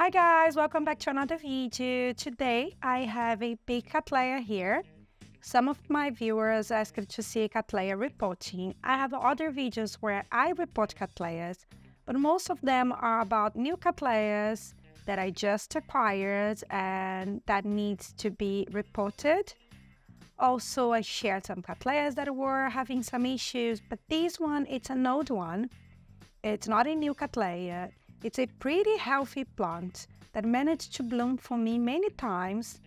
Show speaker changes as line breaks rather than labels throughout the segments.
Hi guys, welcome back to another video. Today I have a big Cattleya here. Some of my viewers asked to see Cattleya repotting. I have other videos where I repot Cattleyas, but most of them are about new Cattleyas that I just acquired and that needs to be repotted. Also, I shared some Cattleyas that were having some issues, but this one, it's an old one. It's not a new Cattleya. It's a pretty healthy plant that managed to bloom for me many times.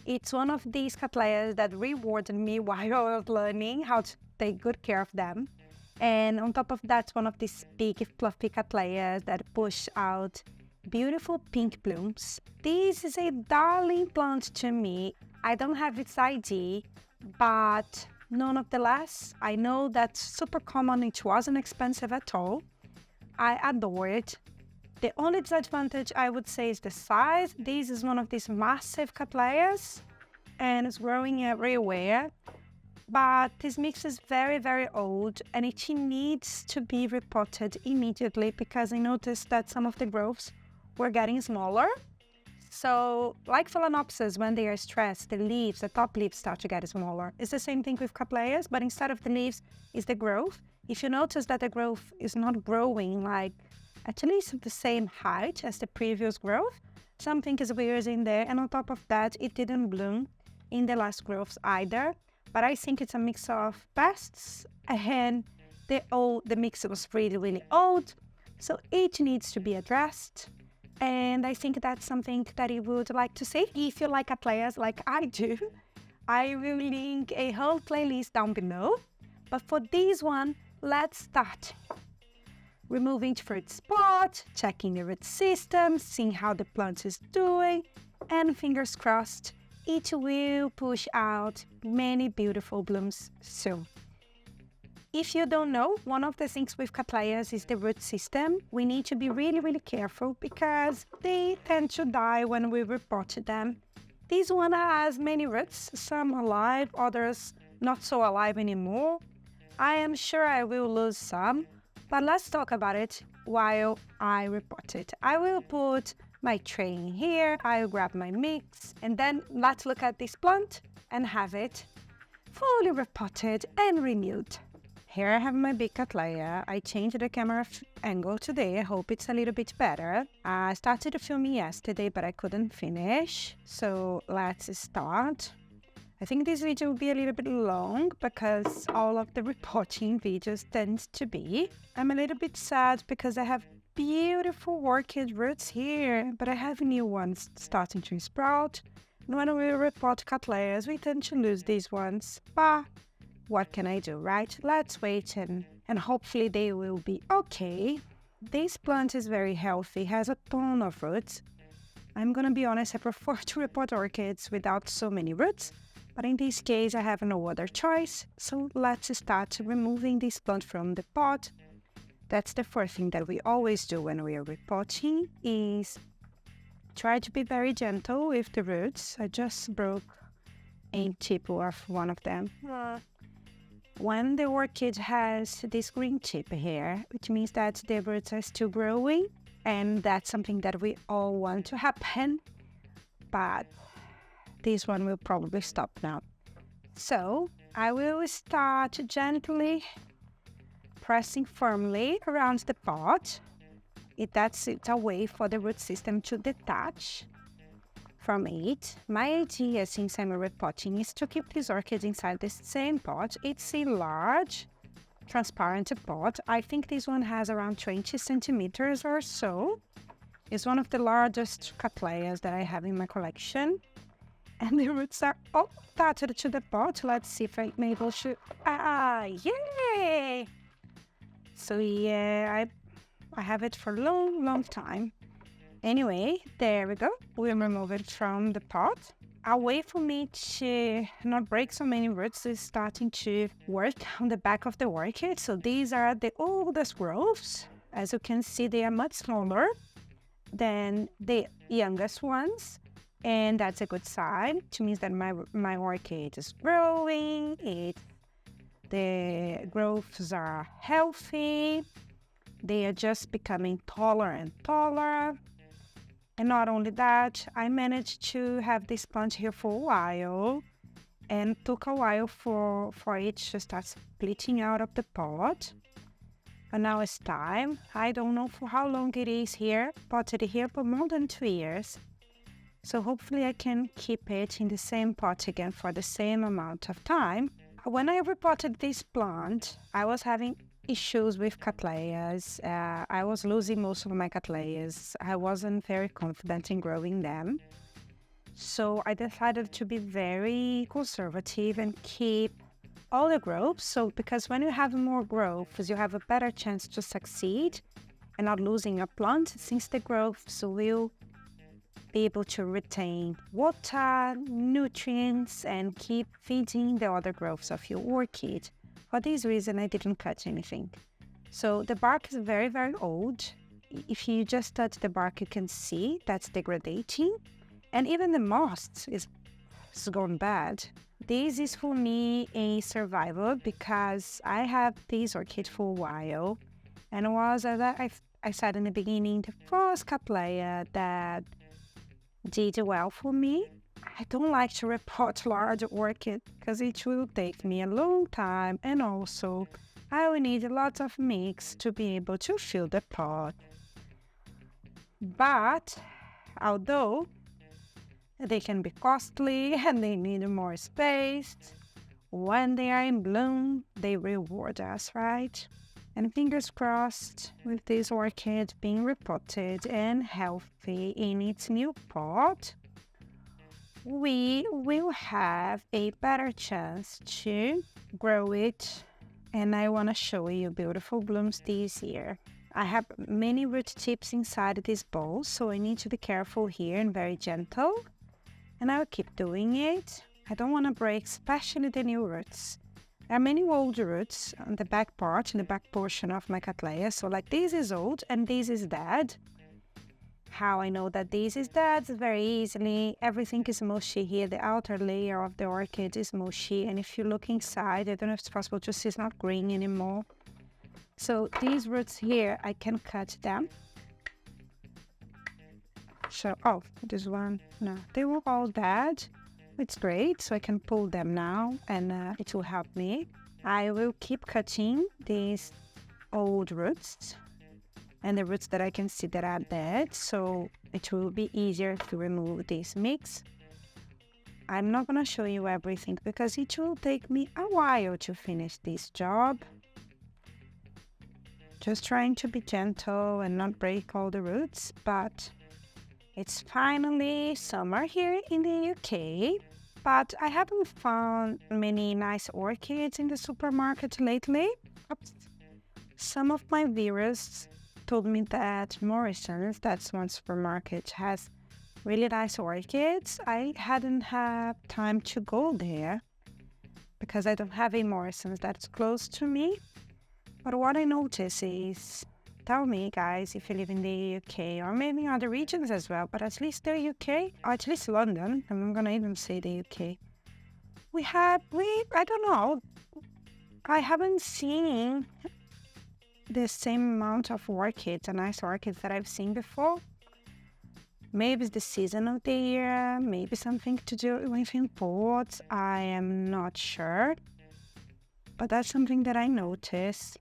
It's one of these Cattleyas that rewarded me while I was learning how to take good care of them. And on top of that, one of these big fluffy Cattleyas that push out beautiful pink blooms. This is a darling plant to me. I don't have its ID, but nonetheless, I know that's super common. It wasn't expensive at all. I adore it. The only disadvantage I would say is the size. This is one of these massive Cattleyas and it's growing everywhere. But this mix is very, very old and it needs to be repotted immediately because I noticed that some of the growths were getting smaller. So, like Phalaenopsis, when they are stressed, the leaves, the top leaves start to get smaller. It's the same thing with Cattleyas, but instead of the leaves is the growth. If you notice that the growth is not growing like at least the same height as the previous growth, something is weird in there. And on top of that, it didn't bloom in the last growths either. But I think it's a mix of pests and the mix was really, really old. So it needs to be addressed. And I think that's something that you would like to see. If you like Cattleyas like I do, I will link a whole playlist down below. But for this one, let's start. Removing the fruit spot, checking the root system, seeing how the plant is doing, and fingers crossed, it will push out many beautiful blooms soon. If you don't know, one of the things with Cattleyas is the root system. We need to be really, really careful because they tend to die when we repot them. This one has many roots, some alive, others not so alive anymore. I am sure I will lose some, but let's talk about it while I repot it. I will put my tray in here, I'll grab my mix, and then let's look at this plant and have it fully repotted and renewed. Here I have my big Cattleya. I changed the camera angle today. I hope it's a little bit better. I started filming yesterday, but I couldn't finish. So let's start. I think this video will be a little bit long because all of the repotting videos tend to be. I'm a little bit sad because I have beautiful orchid roots here, but I have new ones starting to sprout. And when we repot Cattleyas, we tend to lose these ones. But what can I do, right? Let's wait and hopefully they will be okay. This plant is very healthy, has a ton of roots. I'm gonna be honest, I prefer to repot orchids without so many roots. But in this case, I have no other choice, so let's start removing this plant from the pot. That's the first thing that we always do when we are repotting, is try to be very gentle with the roots. I just broke a tip of one of them. When the orchid has this green tip here, which means that the roots are still growing, and that's something that we all want to happen, but this one will probably stop now. So I will start gently pressing firmly around the pot. That's a way for the root system to detach from it. My idea, since I'm repotting, is to keep this orchid inside the same pot. It's a large, transparent pot. I think this one has around 20 centimeters or so. It's one of the largest Cattleyas that I have in my collection. And the roots are all attached to the pot. Let's see if I'm able to... yay! So yeah, I have it for a long, long time. Anyway, there we go. We'll remove it from the pot. A way for me to not break so many roots is starting to work on the back of the orchid. So these are the oldest growths. As you can see, they are much smaller than the youngest ones. And that's a good sign. It means that my orchid is growing. The growths are healthy. They are just becoming taller and taller. And not only that, I managed to have this plant here for a while, and took a while for it to start splitting out of the pot. And now it's time. I don't know for how long it is here, potted here for more than 2 years. So hopefully I can keep it in the same pot again for the same amount of time. When I repotted this plant, I was having issues with Cattleyas. I was losing most of my Cattleyas. I wasn't very confident in growing them. So I decided to be very conservative and keep all the growths. So because when you have more growths, you have a better chance to succeed and not losing a plant, since the growths will be able to retain water, nutrients, and keep feeding the other growths of your orchid. For this reason, I didn't cut anything. So the bark is very, very old. If you just touch the bark, you can see that's degrading. And even the moss is gone bad. This is for me a survival because I have this orchid for a while. And it was, as I said in the beginning, the first Cattleya that did well for me. I don't like to repot large orchid because it will take me a long time, and also I will need lots of mix to be able to fill the pot. But although they can be costly and they need more space, when they are in bloom, they reward us, right? And fingers crossed with this orchid being repotted and healthy in its new pot, we will have a better chance to grow it. And I want to show you beautiful blooms this year. I have many root tips inside this bowl, so I need to be careful here and very gentle. And I will keep doing it. I don't want to break, especially the new roots. There are many old roots on the back part, in the back portion of my Cattleya. So like this is old and this is dead. How I know that this is dead? Very easily. Everything is mushy here. The outer layer of the orchid is mushy. And if you look inside, I don't know if it's possible to see, it's not green anymore. So these roots here, I can cut them. So, oh, this one, no, they were all dead. It's great, so I can pull them now and it will help me. I will keep cutting these old roots and the roots that I can see that are dead, so it will be easier to remove this mix. I'm not going to show you everything because it will take me a while to finish this job. Just trying to be gentle and not break all the roots, but it's finally summer here in the UK, but I haven't found many nice orchids in the supermarket lately. Oops. Some of my viewers told me that Morrison's, that's one supermarket, has really nice orchids. I hadn't had time to go there because I don't have a Morrison's that's close to me. But what I notice is, tell me, guys, if you live in the UK or maybe other regions as well, but at least the UK, or at least London, I'm not gonna even say the UK. I don't know, I haven't seen the same amount of orchids, nice orchids that I've seen before. Maybe it's the season of the year, maybe something to do with imports, I am not sure. But that's something that I noticed.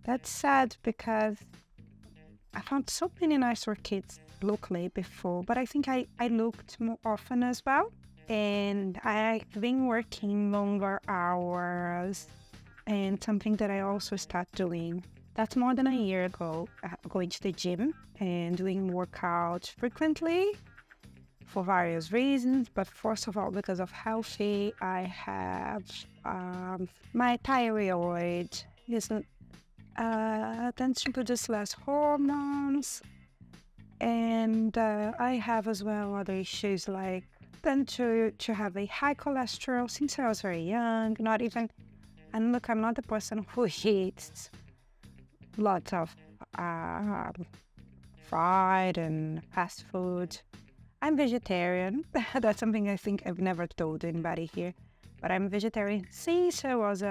That's sad because I found so many nice orchids locally before, but I think I looked more often as well. And I've been working longer hours, and something that I also started doing. That's more than a year ago, going to the gym and doing workouts frequently for various reasons, but first of all, because of healthy, I have my thyroid tends to produce less hormones, and I have as well other issues like tend to have a high cholesterol since I was very young. And look, I'm not the person who eats lots of fried and fast food. I'm vegetarian. That's something I think I've never told anybody here, but I'm vegetarian since I was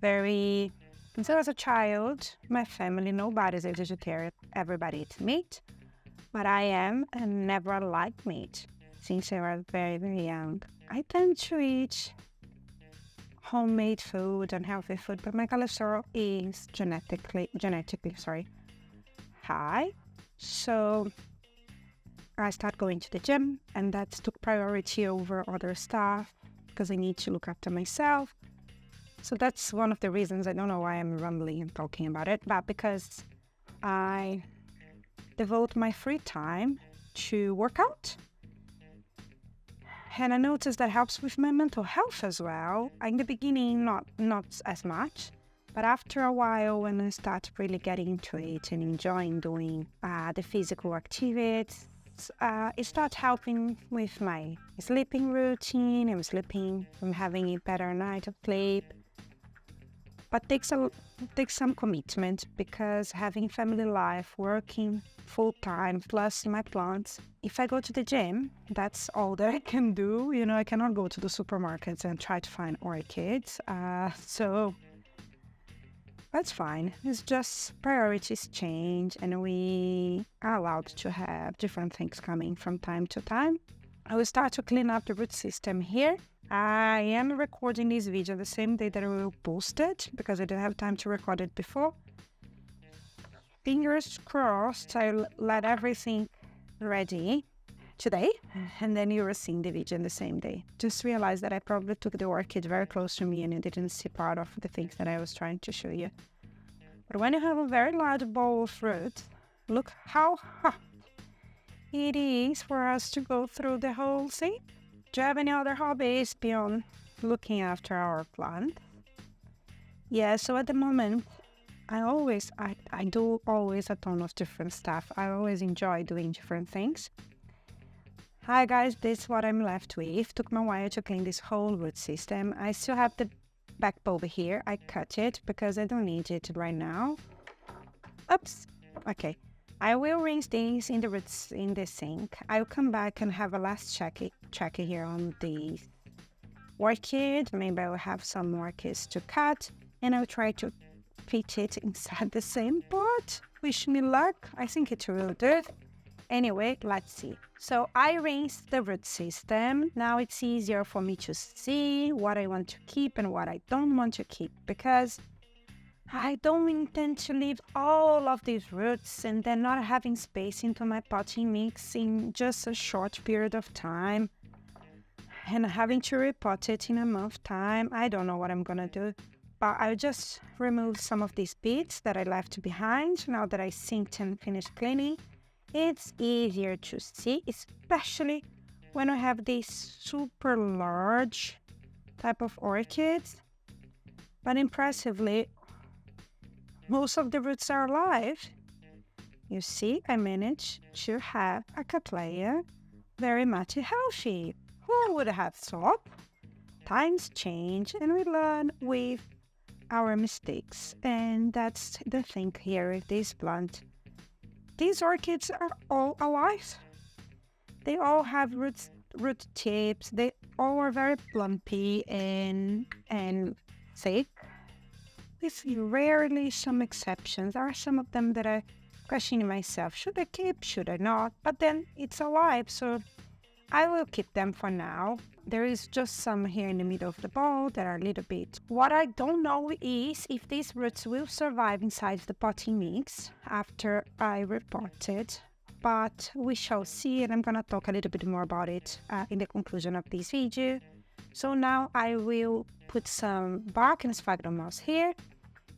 very Since I was a child, my family, nobody's a vegetarian. Everybody eats meat, but I am and never liked meat since I was very, very young. I tend to eat homemade food and healthy food, but my cholesterol is genetically high. So I start going to the gym, and that took priority over other stuff because I need to look after myself. So that's one of the reasons. I don't know why I'm rambling and talking about it, but because I devote my free time to work out. And I noticed that helps with my mental health as well. In the beginning, not as much, but after a while, when I start really getting into it and enjoying doing the physical activities, it starts helping with my sleeping routine. I'm having a better night of sleep. But takes some commitment, because having family life, working full time, plus my plants. If I go to the gym, that's all that I can do. I cannot go to the supermarkets and try to find orchids. So that's fine. It's just priorities change, and we are allowed to have different things coming from time to time. I will start to clean up the root system here. I am recording this video the same day that I will post it, because I didn't have time to record it before. Fingers crossed, I'll let everything ready today, and then you will see the video in the same day. Just realized that I probably took the orchid very close to me and you didn't see part of the things that I was trying to show you. But when you have a very large bowl of fruit, look how hot it is for us to go through the whole thing. Do you have any other hobbies beyond looking after our plant? Yeah, so at the moment, I do always a ton of different stuff. I always enjoy doing different things. Hi guys, this is what I'm left with. Took me a while to clean this whole root system. I still have the back bulb here. I cut it because I don't need it right now. Oops. Okay. I will rinse these in the sink. I'll come back and have a last check here on the orchid. Maybe I will have some orchids to cut, and I'll try to fit it inside the same pot. Wish me luck. I think it will do. Anyway, let's see. So I rinsed the root system. Now it's easier for me to see what I want to keep and what I don't want to keep, because I don't intend to leave all of these roots and then not having space into my potting mix in just a short period of time, and having to repot it in a month's time. I don't know what I'm gonna do, but I'll just remove some of these bits that I left behind now that I sinked and finished cleaning. It's easier to see, especially when I have these super large type of orchids. But impressively, most of the roots are alive. You see, I managed to have a Cattleya very much healthy. Who would have thought? Times change and we learn with our mistakes. And that's the thing here with this plant. These orchids are all alive. They all have root tips. They all are very plumpy and thick. With rarely some exceptions. There are some of them that I question myself. Should I keep? Should I not? But then it's alive, so I will keep them for now. There is just some here in the middle of the bowl that are a little bit. What I don't know is if these roots will survive inside the potting mix after I repot it. But we shall see, and I'm gonna talk a little bit more about it in the conclusion of this video. So now I will put some bark and sphagnum moss here,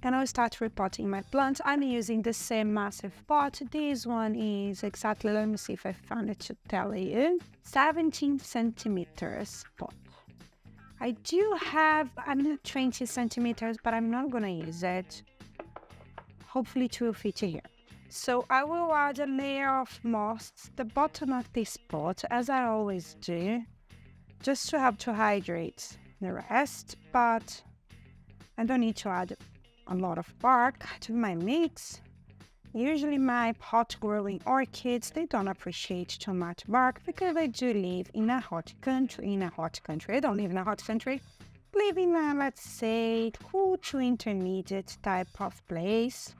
and I'll start repotting my plants. I'm using the same massive pot. This one is exactly, let me see if I found it to tell you, 17 centimeters pot. I do have 20 centimeters, but I'm not gonna use it. Hopefully it will fit here. So I will add a layer of moss at the bottom of this pot, as I always do, just to help to hydrate the rest, but I don't need to add a lot of bark to my mix. Usually my pot growing orchids, they don't appreciate too much bark because I do live in a hot country. I don't live in a hot country, live in a, let's say, cool to intermediate type of place.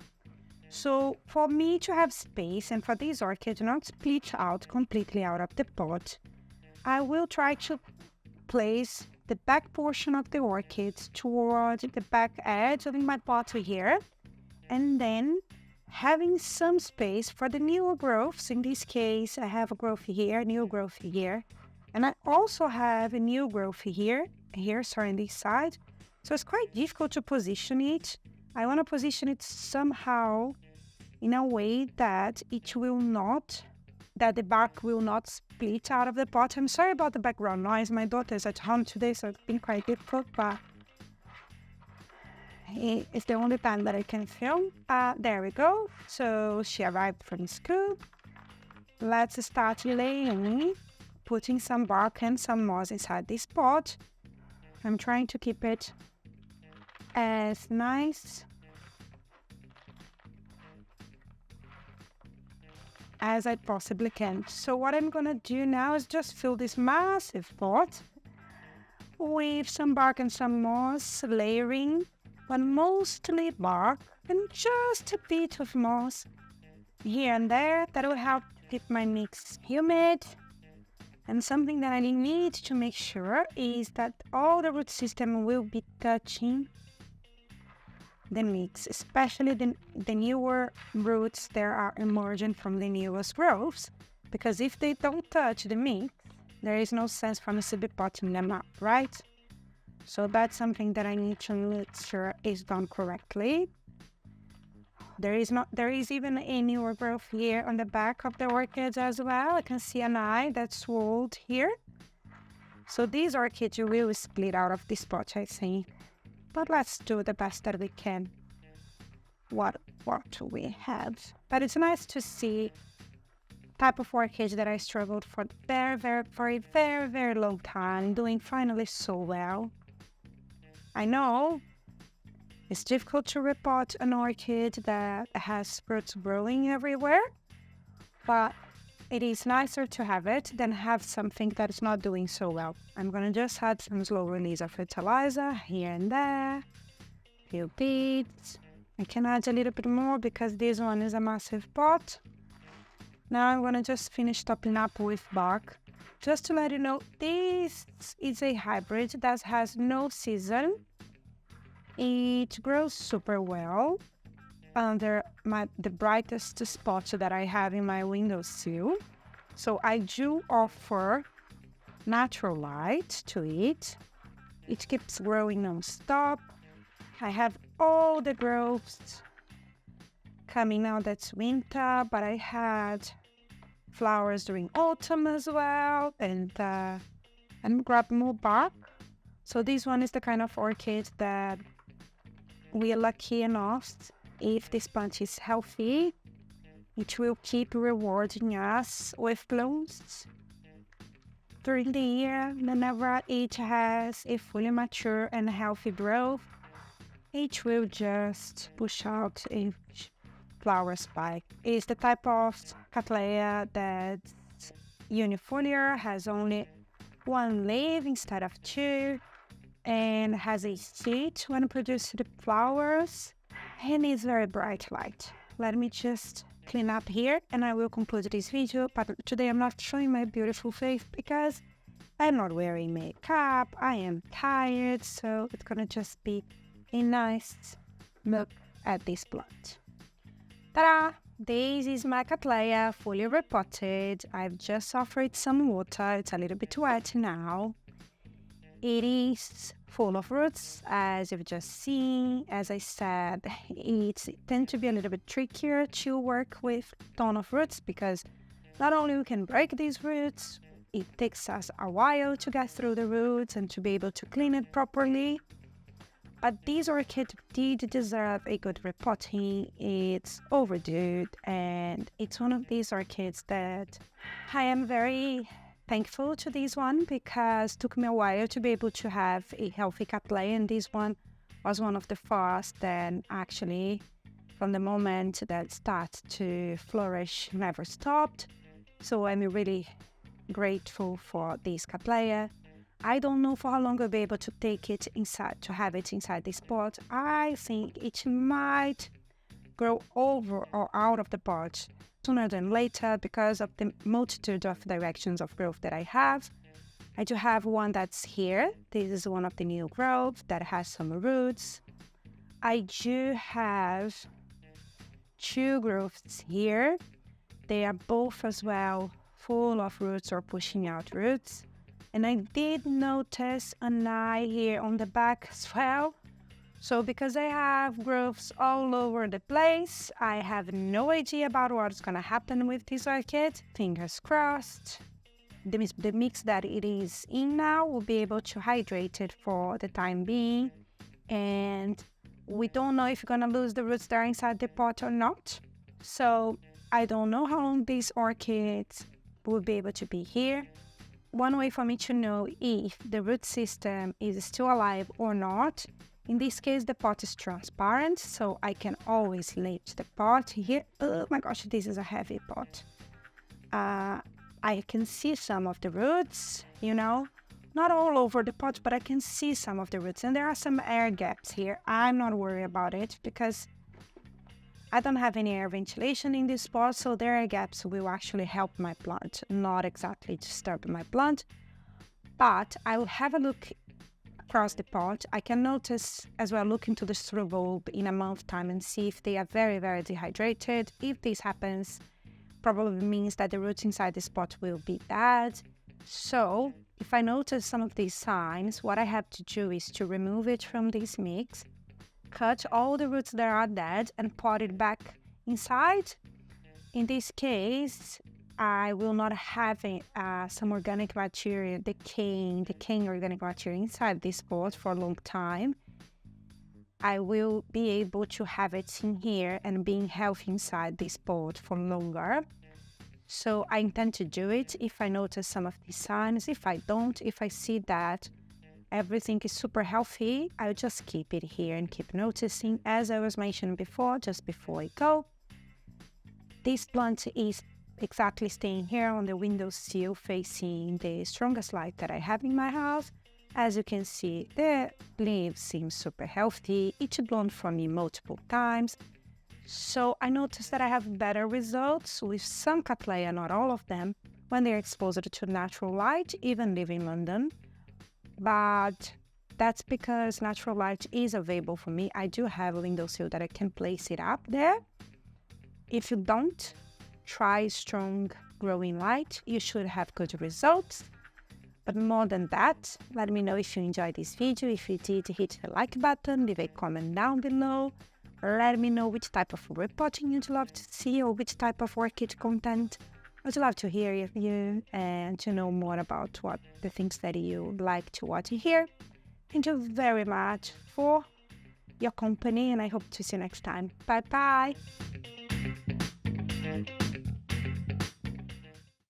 So for me to have space and for these orchids not split out completely out of the pot, I will try to place the back portion of the orchids toward the back edge of my pot here, and then having some space for the newer growths. In this case, I have a growth here, new growth here, and I also have a new growth here, sorry, on this side. So it's quite difficult to position it. I want to position it somehow in a way that it will not, that the bark will not split out of the pot. I'm sorry about the background noise. My daughter's at home today, so it's been quite difficult, but it's the only time that I can film. There we go. So she arrived from school. Let's start laying, putting some bark and some moss inside this pot. I'm trying to keep it as nice as I possibly can. So what I'm gonna do now is just fill this massive pot with some bark and some moss, layering, but mostly bark and just a bit of moss here and there. That will help keep my mix humid. And something that I need to make sure is that all the root system will be touching the mix, especially the newer roots that are emerging from the newest growths, because if they don't touch the mix, there is no sense for me to be potting them up, right? So that's something that I need to make sure is done correctly. There is even a newer growth here on the back of the orchids as well. I can see an eye that's swelled here. So these orchids will split out of this pot, I think. But let's do the best that we can. What we have. But it's nice to see type of orchid that I struggled for a very long time, doing finally so well. I know it's difficult to repot an orchid that has roots growing everywhere, but it is nicer to have it than have something that is not doing so well. I'm gonna just add some slow release of fertilizer here and there, few bits. I can add a little bit more because this one is a massive pot. Now I'm gonna just finish topping up with bark. Just to let you know, this is a hybrid that has no season. It grows super well under the brightest spot that I have in my windowsill. So I do offer natural light to it. It keeps growing non-stop. I have all the growths coming now that's winter, but I had flowers during autumn as well, and grab more bark. So this one is the kind of orchid that we are lucky enough, if this plant is healthy, it will keep rewarding us with blooms during the year. Whenever it has a fully mature and healthy growth, it will just push out a flower spike. It's the type of Cattleya that's unifoliar, has only one leaf instead of two, and has a seed when it produces the flowers, and it's very bright light. Let me just clean up here and I will conclude this video. But today I'm not showing my beautiful face because I'm not wearing makeup, I am tired, so it's gonna just be a nice look at this plant. Ta-da! This is my Cattleya fully repotted. I've just offered some water, it's a little bit wet now. It is full of roots, as you've just seen. As I said, it tends to be a little bit trickier to work with ton of roots because not only we can break these roots, it takes us a while to get through the roots and to be able to clean it properly. But this orchid did deserve a good repotting. It's overdue, and it's one of these orchids that I am very thankful to this one because it took me a while to be able to have a healthy Cattleya, and this one was one of the first that actually from the moment that started to flourish never stopped. So I'm really grateful for this Cattleya. I don't know for how long I'll be able to take it inside, to have it inside this pot. I think it might grow over or out of the pot sooner than later because of the multitude of directions of growth that I have. I do have one that's here. This is one of the new growth that has some roots. I do have 2 growths here. They are both as well full of roots or pushing out roots. And I did notice an eye here on the back as well. So because I have growths all over the place, I have no idea about what's going to happen with this orchid. Fingers crossed. The mix that it is in now will be able to hydrate it for the time being. And we don't know if we're going to lose the roots that are inside the pot or not. So I don't know how long these orchids will be able to be here. One way for me to know if the root system is still alive or not, in this case the pot is transparent, so I can always lift the pot here. Oh my gosh, this is a heavy pot. I can see some of the roots, not all over the pot, but I can see some of the roots. And there are some air gaps here. I'm not worried about it because I don't have any air ventilation in this pot, so the air gaps will actually help my plant, not exactly disturb my plant. But I will have a look across the pot. I can notice as well, look into the strobe in a month's time and see if they are very, very dehydrated. If this happens, probably means that the roots inside this pot will be dead. So if I notice some of these signs, what I have to do is to remove it from this mix, cut all the roots that are dead and pot it back inside. In this case, I will not have some organic material, decaying organic material inside this pot for a long time. I will be able to have it in here and being healthy inside this pot for longer. So I intend to do it if I notice some of these signs. If I don't, if I see that everything is super healthy, I'll just keep it here and keep noticing. As I was mentioning before, just before I go, this plant is exactly staying here on the windowsill facing the strongest light that I have in my house. As you can see, the leaves seem super healthy. It blown for me multiple times. So I noticed that I have better results with some Cattleya, not all of them, when they're exposed to natural light, even living in London. But that's because natural light is available for me. I do have a windowsill that I can place it up there. If you don't try strong growing light, you should have good results. But more than that, let me know if you enjoyed this video. If you did, hit the like button, leave a comment down below. Let me know which type of repotting you'd love to see or which type of orchid content. I'd love to hear you and to know more about what the things that you like to watch here. Thank you very much for your company and I hope to see you next time. Bye bye!